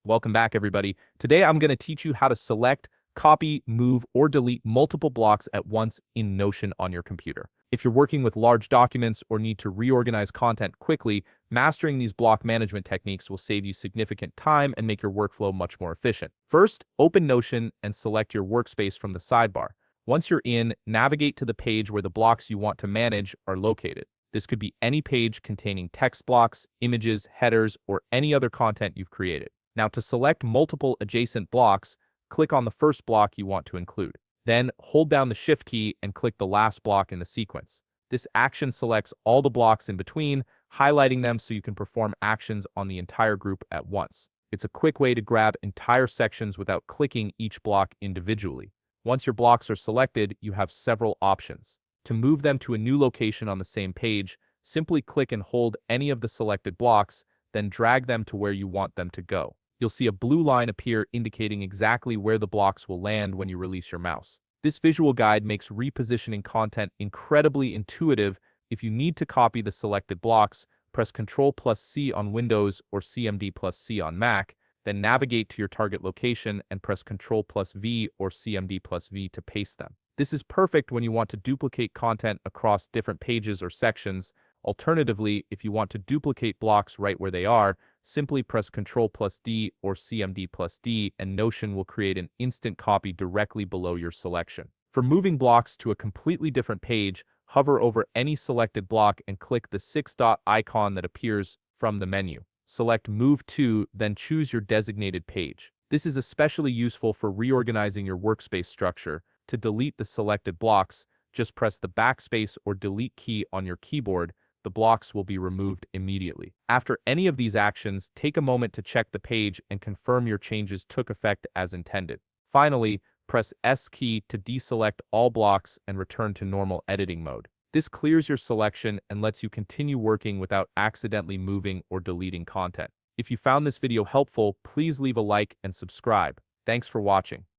Welcome back, everybody. Today, I'm going to teach you how to select, copy, move, or delete multiple blocks at once in Notion on your computer. If you're working with large documents or need to reorganize content quickly, mastering these block management techniques will save you significant time and make your workflow much more efficient. First, open Notion and select your workspace from the sidebar. Once you're in, navigate to the page where the blocks you want to manage are located. This could be any page containing text blocks, images, headers, or any other content you've created. Now, to select multiple adjacent blocks, click on the first block you want to include. Then, hold down the Shift key and click the last block in the sequence. This action selects all the blocks in between, highlighting them so you can perform actions on the entire group at once. It's a quick way to grab entire sections without clicking each block individually. Once your blocks are selected, you have several options. To move them to a new location on the same page, simply click and hold any of the selected blocks, then drag them to where you want them to go. You'll see a blue line appear indicating exactly where the blocks will land when you release your mouse. This visual guide makes repositioning content incredibly intuitive. If you need to copy the selected blocks, press Ctrl+C on Windows or CMD+C on Mac, then navigate to your target location and press Ctrl+V or CMD+V to paste them. This is perfect when you want to duplicate content across different pages or sections. Alternatively, if you want to duplicate blocks right where they are, simply press Ctrl+D or CMD+D and Notion will create an instant copy directly below your selection. For moving blocks to a completely different page, hover over any selected block and click the six-dot icon that appears from the menu. Select Move To, then choose your designated page. This is especially useful for reorganizing your workspace structure. To delete the selected blocks, just press the backspace or delete key on your keyboard. The blocks will be removed immediately. After any of these actions, take a moment to check the page and confirm your changes took effect as intended. Finally, press S key to deselect all blocks and return to normal editing mode. This clears your selection and lets you continue working without accidentally moving or deleting content. If you found this video helpful, please leave a like and subscribe. Thanks for watching.